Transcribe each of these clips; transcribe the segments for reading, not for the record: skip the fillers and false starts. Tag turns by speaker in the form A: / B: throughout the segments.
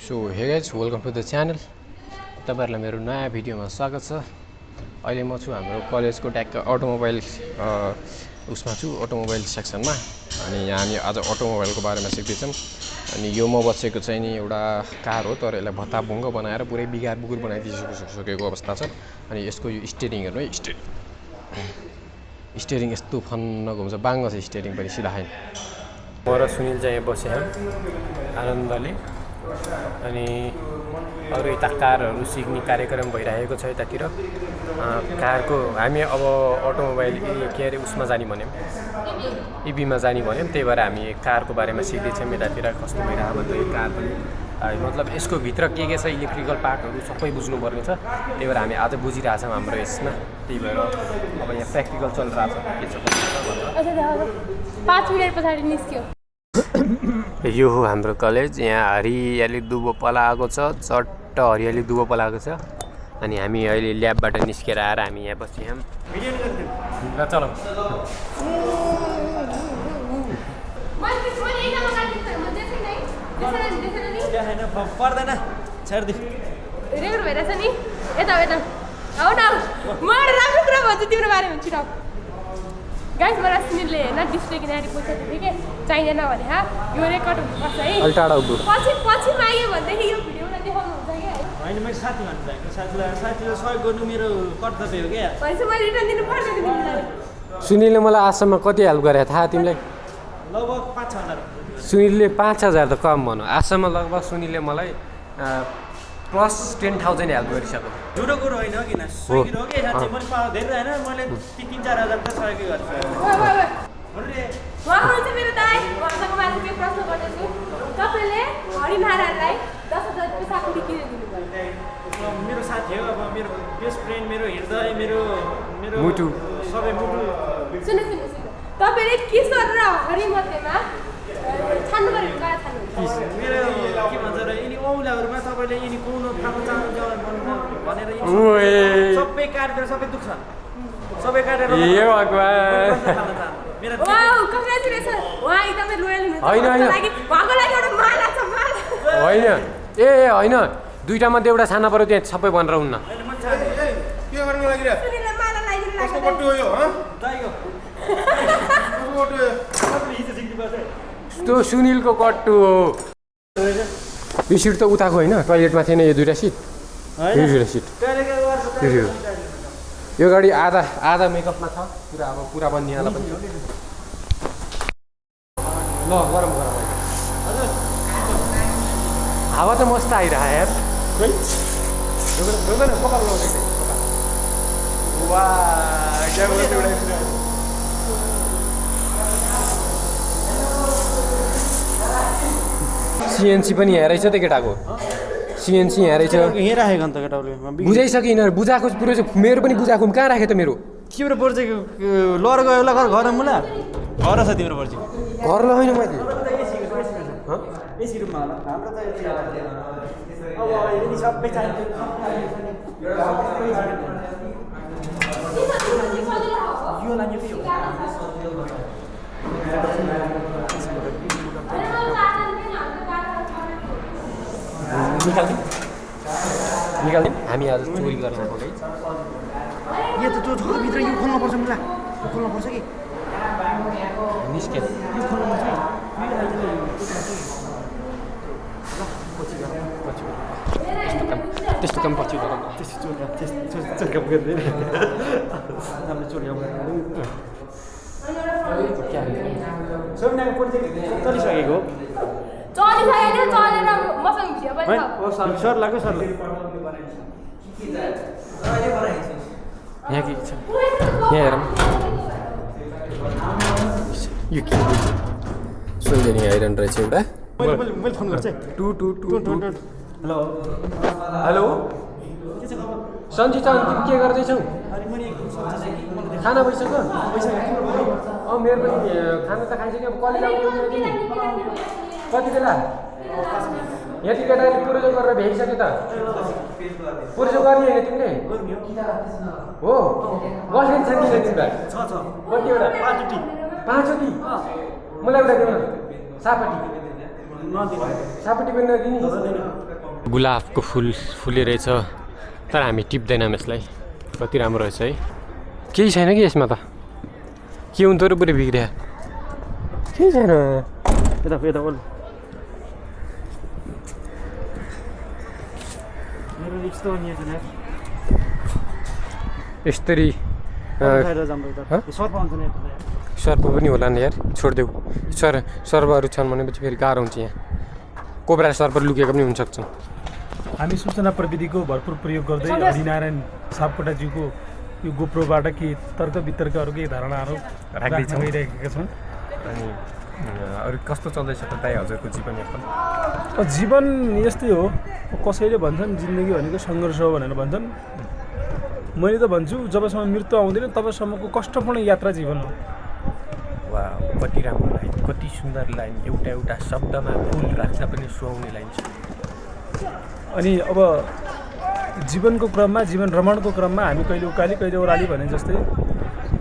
A: So hey guys welcome to the channel. तपाईहरुलाई मेरो नयाँ भिडियोमा स्वागत छ। अहिले म छु हाम्रो कलेजको ट्याक्क अटोमोबाइल उसमा छु, अटोमोबाइल सेक्सनमा। अनि यहाँ हामी आज अटोमोबाइलको बारेमा सिक्दैछौँ। अनि यो म बसेको चाहिँ नि एउटा कार हो, तर यसलाई भत्ताभुङ्ग बनाएर पुरै बिगार बुकुर बनाइदिसकेको अवस्था छ। अनि यसको यो स्टियरिङ हेर्नु है, स्टियरिङ यस्तो फन्न घुम्छ, बाङ्गो छ स्टियरिङ पनि सिधा छैन। म र सुनिल चाहिँ यहाँ बसे आनन्दले। अनि अरू यता कारहरू सिक्ने कार्यक्रम भइरहेको छ यतातिर। कारको हामी अब अटोमोबाइल के अरे उसमा जाने भन्यौँ, इभीमा जाने भन्यौँ। त्यही भएर हामी कारको बारेमा सिक्दैछौँ। यतातिर कस्तो भइरहेको भन्दा यो कार पनि मतलब यसको भित्र के छ इलेक्ट्रिकल पार्टहरू सबै बुझ्नुपर्ने छ। त्यही भएर हामी आज बुझिरहेछौँ हाम्रो यसमा। त्यही भएर अब यहाँ प्र्याक्टिकल चलिरहेको छ, के छ भनेर
B: 5 मिनेट पछाडि निस्क्यो।
A: यो हो हाम्रो कलेज। यहाँ हरियाली दुबो पलाएको छ, चट्ट हरियाली दुबो पलाएको छ। अनि हामी अहिले ल्याबबाट निस्केर आएर हामी यहाँ बस्यौँ। ल चलौँ।
C: पर्दैन छाड्दि
B: रेकर्ड भइरहेछ नि। यता यता आऊ न, म राम्रो कुरा भन्छु तिम्रो बारेमा। छिटो गाइस, मलाई सुनिलले होइन डिस्प्ले किनारी पैसा दियो कि चाहिँदैन भने यो रेकर्ड हुनुपर्छ है। पछि माग्यो भनेदेखि यो भिडियोलाई देखाउनु हुन्छ क्या।
C: होइन, मैले साथी भन्नु चाहेको, साथीलाई सहयोग गर्नु मेरो कर्तव्य हो क्या।
B: भनेपछि मैले रिटर्न दिनु पर्दैन तिमीलाई।
A: सुनिलले मलाई आजसम्म कति हेल्प गरे थाहा तिमीलाई?
C: लगभग 5,000।
A: सुनिलले 5,000 त कम भनौँ, आजसम्म लगभग सुनिलले मलाई प्लस 10,000 हेल्प गरिसक्यो।
C: झुटो कुरो होइन किन, सहयोग हो कि साँच्चै। मैले धेरै होइन, मैले 3-4 हजार त सहयोग गर्छु।
B: उहाँ हुनुहुन्छ मेरो दाइ। उहाँसँग माथि के प्रश्न गर्दैछु, तपाईँले हरिनारायणलाई 10,000 रुपियाँ साकुरी किन दिनुभयो?
C: मेरो साथी हो, अब मेरो बेस्ट फ्रेन्ड, मेरो हृदय, मेरो
A: मुटु,
C: सबै मुटु।
B: सुन्नु तपाईँले किशोर र हरिमध्येमा छान्नु पऱ्यो कहाँ छान्नु?
C: मेरो के भन्छ र यिनी औलाहरूमा तपाईँले यिनी कुन खानु चाहनुहुन्छ भनेर सबै काटेर सबै दुख्छ, सबै काटेर
A: ए भगवान।
B: Wow, congratulation. उहाँ एकदमै लोयल हुनुहुन्छ।
A: होइन
B: उहाँको लागि एउटा माला छ, माला।
A: होइन ए होइन, दुईटा मध्ये एउटा छाना पऱ्यो, त्यहाँ सबै भनेर हुन्न।
D: के गर्नु लागि रे?
B: सुनिललाई माला लगाइदिनु
D: कसको
B: लाग्यो।
D: बट्टु हो यो? ह?
C: दाइको
D: कसको बट्टु हो यो?
C: सबले हिजो सिक्नु पर्छ।
A: त्यो सुनिलको कट्टु हो। यो सिट त उताको होइन, टोइलेटमा थिएन यो दुईवटा सिट। यो दुईवटा सिट यो गाडी आधा मेकअपमा छ, पुरा अब पुरा बनिहाल्ला पनि छ। ल गरम हावा त मस्त आइरह यार। सिएनसी पनि यहाँ रहेछ त केटाको, सिएनसी यहाँ रहेछ।
C: यहाँ राखेको अन्त केटाले
A: बुझाइसके यिनीहरू, बुझाएको प्रोजेक्ट मेरो पनि बुझाएको कहाँ राखेँ त मेरो?
C: तिम्रो पर्ची लर गयो होला घर मुला घर छ तिम्रो पर्ची
A: घर ल होइन मैले
C: एसी रुममा होला हाम्रो त अब यदि सबै चाहिन्छ यो लागि के हो
A: निकाल्दै हामी आज चोरी गर्न गएको
C: यो त त्यो भित्र यो खोल्नु पर्छ मुला खोल्नु पर्छ कि
A: निस्के
C: यो खोल्नु पर्छ
A: त्यस्तो काम पछि गरौँ।
C: त्यस्तो चोर काम गर्दैन हामीले चोरी काम सोमनाको पर्ची चलिसकेको
B: चलिसकेन, चलेर मसँग भिडियो पनि छ।
C: सर लाग्यो सर
A: यहाँ के छ यहाँ हेरौँ। यो के सोल्जरिङ आइरन रहेछ एउटा।
C: मैले फोन गर्छु
A: टु
C: हेलो
A: हेलो सन्जिता, तिमी के गर्दैछौ? खाना भइसक्यो? मेरो पनि खाना त खाइसक्यो। अब कलेज आउनु कति बेला? यति केटाले पुरोजो गरेर भ्याइसक्यो त। पुरोजो गर्ने होइन तिमीले? हो गर्लफ्रेन्ड छ कि तिमीलाई? कतिवटा? 5वटी। मलाई एउटा देऊ न, सापट्टि गुलाबको फुल फुलिरहेछ तर हामी टिप्दैनौँ यसलाई कति राम्रो रहेछ है केही छैन कि यसमा त के हुन्थ्यो र पुरै बिग्रिया केही छैन
C: यता बोल मेरो रिक्स त नि छैन
A: यसरी
C: सर्प आउँछ नि
A: सर्प पनि होला नि यार छोडिदेऊ सर्पहरू छन् भनेपछि फेरि गाह्रो हुन्छ यहाँ कोब्रा सर्प लुकेको पनि हुनसक्छन्
E: हामी सूचना प्रविधिको भरपुर प्रयोग गर्दै हरिनारायण सापकोटाज्यूको यो गोप्रोबाट के तर्क वितर्कहरू केही धारणाहरू राख्दै गइरहेका छौँ।
A: अनि अरू कस्तो चल्दैछ त दाइ हजुरको जीवनयापन?
E: जीवन यस्तै हो, कसैले भन्छन् जिन्दगी भनेको सङ्घर्ष हो भनेर भन्छन्। मैले त भन्छु जबसम्म मृत्यु आउँदैन तबसम्मको कष्टपूर्ण यात्रा जीवन हो।
A: वा कति राम्रो लाइन, कति सुन्दर लाइन, एउटा एउटा शब्दमा फुल राख्दा पनि सुहाउने लाइन छ।
E: अनि अब जीवनको क्रममा, जीवन भ्रमणको क्रममा हामी कहिले उकाली कहिले ओह्राली भने जस्तै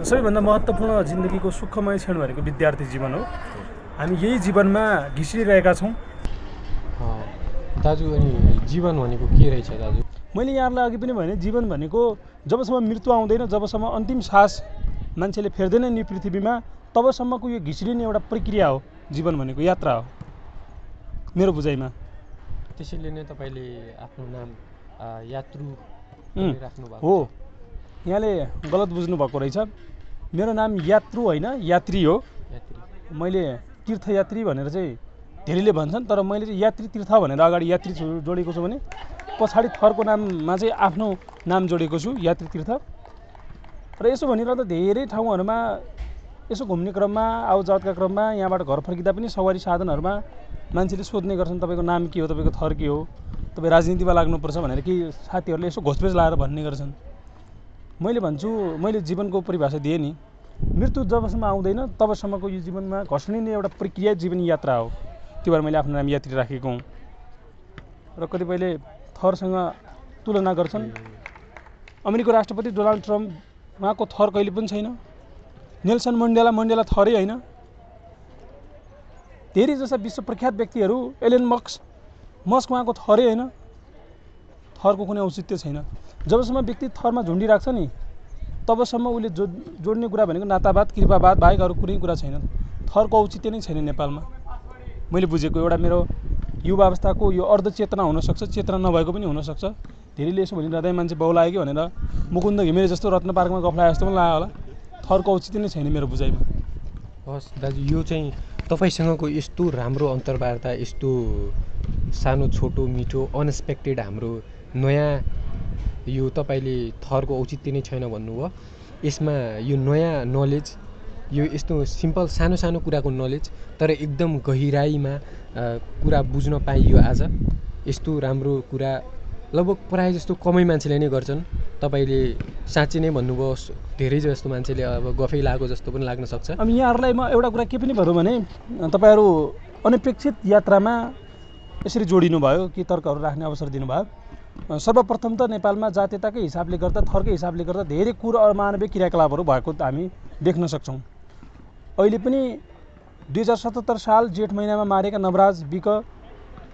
E: सबैभन्दा महत्त्वपूर्ण जिन्दगीको सुखमय क्षण भनेको विद्यार्थी जीवन हो। हामी यही जीवनमा घिसिरहेका छौँ।
A: दाजु अनि जीवन भनेको के रहेछ दाजु?
E: मैले यहाँलाई अघि पनि भने जीवन भनेको जबसम्म मृत्यु आउँदैन, जबसम्म अन्तिम सास मान्छेले फेर्दैन नि पृथ्वीमा, तबसम्मको यो घिसिरिने एउटा प्रक्रिया हो। जीवन भनेको यात्रा हो मेरो बुझाइमा।
A: त्यसैले नै तपाईँले आफ्नो नाम यात्रु राख्नु भएको
E: हो। यहाँले गलत बुझ्नु भएको रहेछ। मेरो नाम यात्रु होइन, यात्री हो। मैले तीर्थयात्री भनेर चाहिँ धेरैले भन्छन्, तर मैले चाहिँ यात्री तीर्थ भनेर अगाडि यात्री जोडेको छु भने पछाडि थरको नाममा चाहिँ आफ्नो नाम जोडेको छु, यात्री तीर्थ। र यसो भनिरहँदा धेरै ठाउँहरूमा यसो घुम्ने क्रममा, आउजावतका क्रममा, यहाँबाट घर फर्किँदा पनि सवारी साधनहरूमा मान्छेले सोध्ने गर्छन् तपाईँको नाम के हो, तपाईँको थर के हो, तपाईँ राजनीतिमा लाग्नुपर्छ भनेर कि साथीहरूले यसो घोषपेज लाएर भन्ने गर्छन्। मैले भन्छु, मैले जीवनको परिभाषा दिएँ नि, मृत्यु जबसम्म आउँदैन तबसम्मको यो जीवनमा घस्लिने एउटा प्रक्रिया जीवन यात्रा हो। त्यो भएर मैले आफ्नो नाम यात्री राखेको हुँ। र कतिपयले थरसँग तुलना गर्छन्। अमेरिकाको राष्ट्रपति डोनाल्ड ट्रम्प, उहाँको थर कहिले पनि छैन। नेल्सन मण्डेला थरै होइन। धेरै जस्ता विश्व प्रख्यात व्यक्तिहरू, एलन मस्क उहाँको थरै होइन। थरको कुनै औचित्य छैन। जबसम्म व्यक्ति थरमा झुन्डिराख्छ नि तबसम्म उसले जोड्ने कुरा भनेको नातावाद, कृपावाद बाहेक अरू कुनै कुरा छैन। थरको औचित्य नै छैन नेपालमा। मैले बुझेको एउटा मेरो युवा अवस्थाको यो अर्धचेतना हुनसक्छ, चेतना नभएको पनि हुनसक्छ। धेरैले यसो भनिरहँदै मान्छे बहुलायो कि भनेर मुकुन्द घिमिरे जस्तो रत्न पार्कमा गफ लगाए जस्तो पनि लाग्यो होला। थरको औचित्य नै छैन मेरो बुझाइमा।
A: हस् दाजु, यो चाहिँ तपाईँसँगको यस्तो राम्रो अन्तर्वार्ता, यस्तो सानो छोटो मिठो अनएक्सपेक्टेड हाम्रो नयाँ यो तपाईँले थरको औचित्य नै छैन भन्नुभयो। यसमा यो नयाँ नलेज, यो यस्तो सिम्पल सानो सानो कुराको नलेज तर एकदम गहिराइमा कुरा बुझ्न पाइयो आज। यस्तो राम्रो कुरा लगभग प्रायः जस्तो कमै मान्छेले नै गर्छन्। तपाईँले साँच्चै नै भन्नुभयो, धेरै जस्तो मान्छेले अब गफै लागेको जस्तो पनि लाग्न सक्छ।
E: अब यहाँहरूलाई म एउटा कुरा के पनि भनौँ भने तपाईँहरू अनपेक्षित यात्रामा यसरी जोडिनु भयो कि तर्कहरू राख्ने अवसर दिनुभयो। सर्वप्रथम त नेपालमा जातीयताकै हिसाबले गर्दा, थरकै हिसाबले गर्दा धेरै अमानवीय क्रियाकलापहरू भएको हामी देख्न सक्छौँ। अहिले पनि 2077 साल जेठ महिनामा मारेका नवराज विक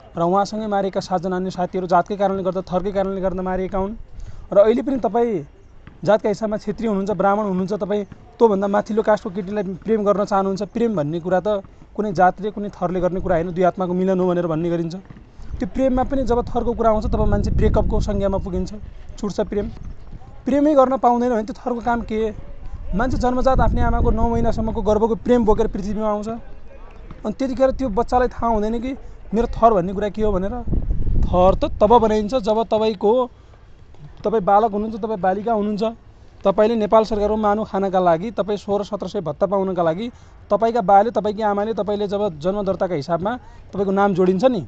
E: र उहाँसँगै मारेका 7 जना अन्य साथीहरू जातकै कारणले गर्दा, थरकै कारणले गर्दा मारिएका हुन्। र अहिले पनि तपाईँ जातका हिसाबमा क्षेत्रीय हुनुहुन्छ, ब्राह्मण हुनुहुन्छ, तपाईँ त्योभन्दा माथिल्लो कास्टको केटीलाई प्रेम गर्न चाहनुहुन्छ। प्रेम भन्ने कुरा त कुनै जातले कुनै थरले गर्ने कुरा होइन, दुई आत्माको मिलन हो भनेर भन्ने गरिन्छ। त्यो प्रेममा पनि जब थरको कुरा आउँछ तब मान्छे ब्रेकअपको संज्ञामा पुगिन्छ, छुट्छ प्रेम। प्रेमै गर्न पाउँदैन भने त्यो थरको काम के? मान्छे जन्मजात आफ्नै आमाको 9 महिनासम्मको गर्भको प्रेम बोकेर पृथ्वीमा आउँछ। अनि त्यतिखेर त्यो बच्चालाई थाहा हुँदैन कि मेरो थर भन्ने कुरा के हो भनेर। थर त तब बनाइन्छ जब तपाईँ बालक हुनुहुन्छ, तपाईँ बालिका हुनुहुन्छ, तपाईँले नेपाल सरकारको मानु खानका लागि, तपाईँ 1600-1700 भत्ता पाउनका लागि तपाईँका बाले, तपाईँकी आमाले तपाईँले जब जन्म दर्ताका हिसाबमा तपाईँको नाम जोडिन्छ नि,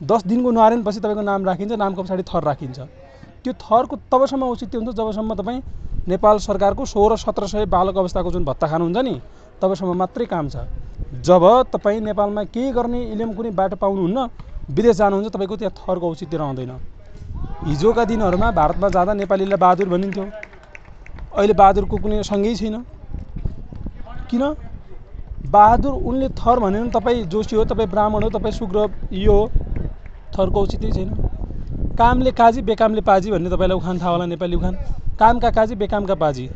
E: 10 दिनको न्वारेनपछि तपाईँको नाम राखिन्छ, नामको पछाडि थर राखिन्छ। त्यो थरको तबसम्म औचित्य हुन्छ जबसम्म तपाईँ नेपाल सरकारको 1600-1700 बालक अवस्थाको जुन भत्ता खानुहुन्छ नि तबसम्म मात्रै काम छ। जब तपाईँ नेपालमा केही गर्ने इलेम कुनै बाटो पाउनुहुन्न, विदेश जानुहुन्छ, तपाईँको त्यहाँ थरको औचित्य रहँदैन। हिजोका दिनहरूमा भारतमा जाँदा नेपालीलाई बहादुर भनिन्थ्यो। अहिले बहादुरको कुनै सँगै छैन। किन? बहादुर उनले थर भनेर तपाईँ जोशी हो, तपाईँ ब्राह्मण हो, तपाईँ शुक्र यो हो, थरको औचित्य छैन। कामले काजी बेकामले पाजी भन्ने तपाईँलाई उखान थाहा होला, नेपाली उखान। कामका काजी बेकामका पाजी,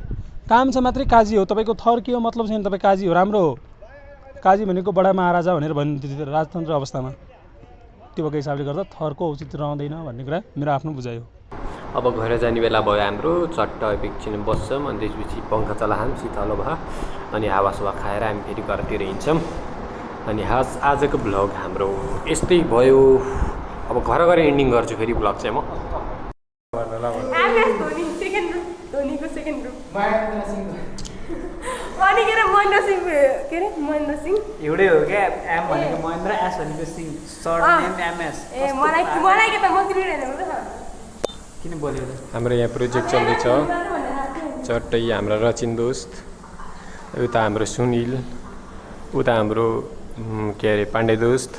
E: काम छ मात्रै काजी हो। तपाईँको थर के हो मतलब छैन, तपाईँ काजी हो, राम्रो हो। काजी भनेको बडा महाराजा भनेर भन्ने राजतन्त्र अवस्थामा, त्यो भएको हिसाबले गर्दा थरको औचित्य रहँदैन भन्ने कुरा मेरो आफ्नो बुझाइ हो।
A: अब घर जाने बेला भयो हाम्रो, चट्ट एकछिन बस्छौँ अनि त्यसपछि पङ्खा चलाहाम शीतल भयो अनि हावासावा खाएर हामी फेरि घरतिर हिँड्छौँ। अनि आजको भ्लग हाम्रो यस्तै भयो। अब घर गएर एन्डिङ गर्छु फेरि भ्लग चाहिँ म।
B: धोनीको सेकेन्ड ग्रुप अनिखेर महेन्द्र सिंह के अरे महेन्द्र सिंह
C: एउटै हो क्या, एम भनेको महेन्द्र, एस भनेको सिंह, सर्ट नेम एमएस।
B: ए मलाई के त म तिमीले
C: किन बोल्यो त?
A: हाम्रो यहाँ प्रोजेक्ट चल्दैछ। चट्टै हाम्रो रचिन दोस्त, उता हाम्रो सुनिल, उता हाम्रो के अरे पाण्डे दोस्त,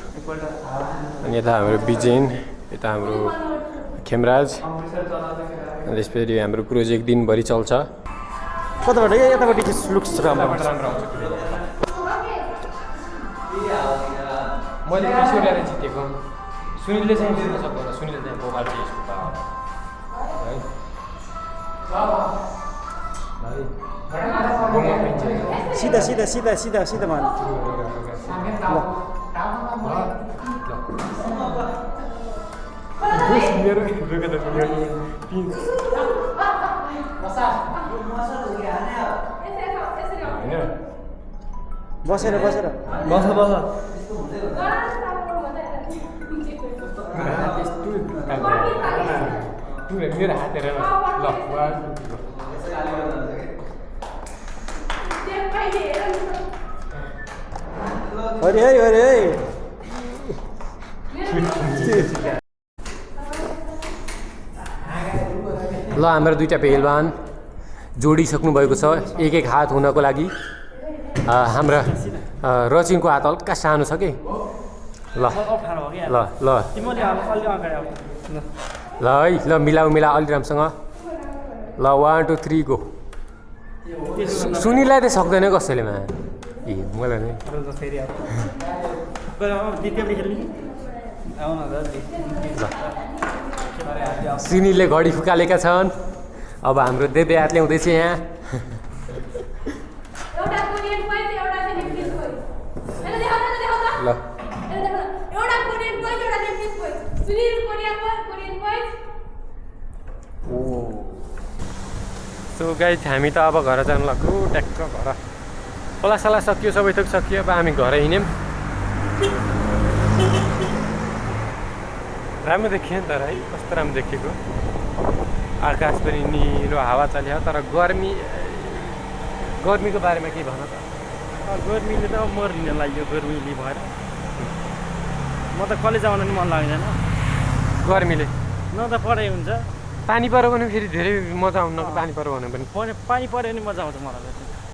A: अनि यता हाम्रो विजयन, यता हाम्रो खेमराज। अनि त्यसपछि हाम्रो प्रोजेक्ट दिनभरि चल्छ।
C: कताबाट यतापट्टि लुक्स राम्रो
A: मैले किशोरलाई जितेको, सुनिलले चाहिँ जित्न सक्दैन। सुनिल चाहिँ मोबाइल चाहिँ
C: सिधा सिधा सिधा सिधा सिधा मान बसेर बसेर बस बस
A: मेरो हात हेरेर ल
C: अरे अरे
A: ल हाम्रो दुईटा पेहलवान जोडिसक्नु भएको छ एक एक हात हुनको लागि। हाम्रा रचिनको हात हल्का सानो छ कि। ल ल ल ल है ल मिलाऊ मिला अलि राम्रोसँग। ल 1 2 3 गो। सुनिलाई त सक्दैन कसैले मा ए मलाई नै सुनिलले घडी फुकालेका छन्। अब हाम्रो देब्रे हात ल्याउँदैछ यहाँ। ल सो गाइज हामी त अब घर जानु लाग्यो। ट्याक्क घर खोलासाला सकियो, सबै थोक सकियो। अब हामी घर हिँड्यौँ। राम्रो देखियो नि तर है, कस्तो राम्रो देखेको। आकाश पनि निलो, हावा चल्यो। तर गर्मीको बारेमा के भन त?
C: गर्मीले त अब मर्ने लाग्यो गर्मीले भएर। म त कलेज आउन नि मन लाग्दैन
A: गर्मीले।
C: न त पढाइ हुन्छ,
A: पानी पऱ्यो भने फेरि धेरै मजा आउन। पानी पऱ्यो भने पनि
C: पानी पऱ्यो भने मजा आउँछ मलाई त।